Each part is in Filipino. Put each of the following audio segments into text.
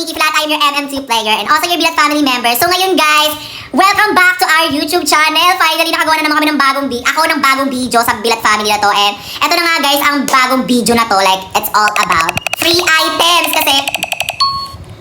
Nikki Flat. I'm your MM2 player and also your Bilat family member. So ngayon guys, welcome back to our YouTube channel. Finally, nakagawa na naman kami ng bagong video sa Bilat family na to. And eto na nga guys, ang bagong video na to. Like, it's all about free items. Kasi,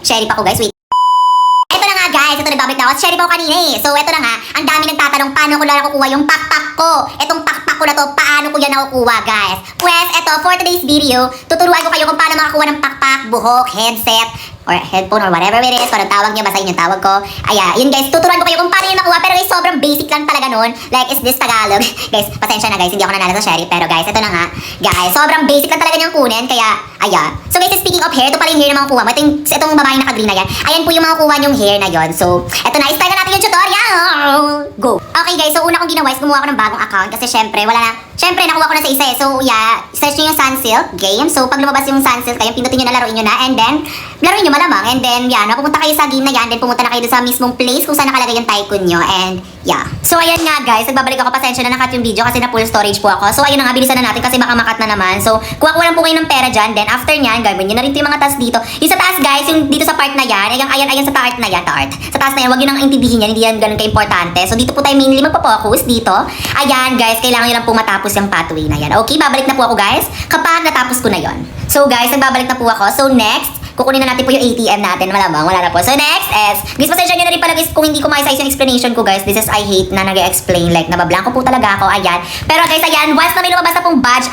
Sherry pa ko guys, wait. Ito na nga guys, ito nagbabalik na ako. Sherry pa ko kanina eh. So ito na nga, ang dami nagtatanong paano ko na nakukuha yung pakpak ko. Itong pakpak ko na to, paano ko yan nakukuha guys? Pues, ito, for today's video, tuturuan ko kayo kung paano makakuha ng pakpak, buhok, headset, or headphone or whatever it is, kung tawag niya, basahin yung tawag ko. Ayan, yun guys, tuturuan ko kayo kung paano yun nakuha. Pero guys, sobrang basic lang talaga nun. Like, is this Tagalog? Guys, pasensya na guys, hindi ako nanalo sa Sherry. Pero guys, ito na nga. Guys, sobrang basic lang talaga niyang kunin. Kaya, ayan. So guys, speaking of hair, ito pala yung hair na makukuha mo. Itong babaeng naka-green na yan. Ayan po yung makukuha niyong hair na yon. So, ito na, start na natin yung tutorial. Go! Okay guys, so una kong ginawa is gumawa ko ng bagong account. Kasi syempre, nakuha ko na sa isa eh. So, yeah, search nyo yung Sunsilk game. So, pag lumabas yung Sunsilk kayo, pindutin nyo na, laruin nyo na. And then, laruin nyo malamang. And then, yeah, napupunta kayo sa game na yan. Then, pumunta na kayo sa mismong place kung saan nakalagay yung tycoon nyo. And, yeah. So, ayan nga guys, nagbabalik ako. Pasensya na nakat yung video kasi na full storage po ako. So, ayun na nga, bilisan na natin kasi baka makat na naman. So, kuha-kuha lang po kayo ng pera dyan. Then, after nyan, gawin nyo na rin yung mga task dito. Yung sa task guys, yung dito sa part na yan. Ayan sa task na yan. Sa task na yan, huwag nyo nang intindihin yan. Hindi yan ganun ka-importante. So, dito po tayo mainly magpo-focus dito. Ayan guys, kailangan nyo lang po matapos yung pathway na yan. Okay, babalik na po ako guys kapag natapos ko na yon. So guys, nagbabalik na po ako. So next, kukunin na natin po yung ATM natin. Malamang, wala na po. So next is, guys, pasensya nyo na rin pala guys kung hindi ko maayos yung explanation ko guys. This is I hate na nag-explain. Like, nabablanko po talaga ako. Ayan. Pero guys, ayan, once na may lumabas na pong badge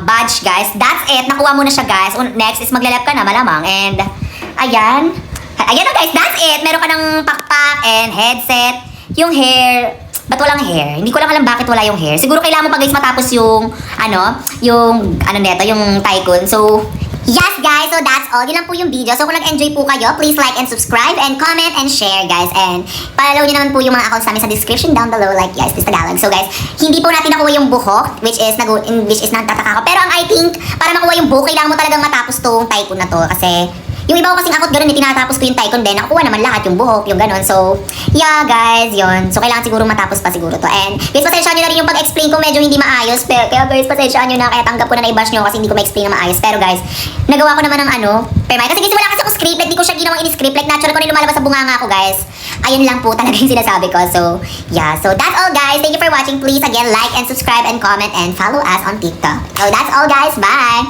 badge guys, that's it. Nakuha mo na siya guys. Next is maglalap ka na malamang. And, ayan. Ayan na guys, that's it. Meron ka ng pakpak and headset. Yung hair, ba't walang hair? Hindi ko lang alam bakit wala yung hair. Siguro kailangan mo pa guys matapos yung tycoon. So, yes guys, so that's all. Yun lang po yung video. So kung nag-enjoy po kayo, please like and subscribe and comment and share guys. And follow nyo naman po yung mga accounts namin sa description down below. Like, yes, this Tagalog. So guys, hindi po natin nakuha yung buhok, which is nagtataka ko. Pero ang I think, para makuha yung buhok, kailangan mo talagang matapos tong tycoon na to. Kasi, yung iba ko kasing akot ganun, tinatapos ko yung tycoon din. Nakukuha naman lahat yung buhok, yung ganun. So, yeah guys, yun. So, kailangan siguro matapos pa siguro to. And, guys, pasensya nyo na rin yung pag-explain ko medyo hindi maayos. Pero, kaya guys, pasensya nyo na. Kaya tanggap ko na na-bash nyo kasi hindi ko ma-explain na maayos. Pero guys, nagawa ko naman ng kasi guys, wala kasi ako script. Like, di ko siya ginawang in-script. Like, natural ko rin lumalabas sa bunganga ko, guys. Ayun lang po talaga yung sinasabi ko. So, yeah. So, that's all guys. Thank you for watching. Please, again, like and subscribe and comment and follow us on TikTok. So, that's all guys. Bye!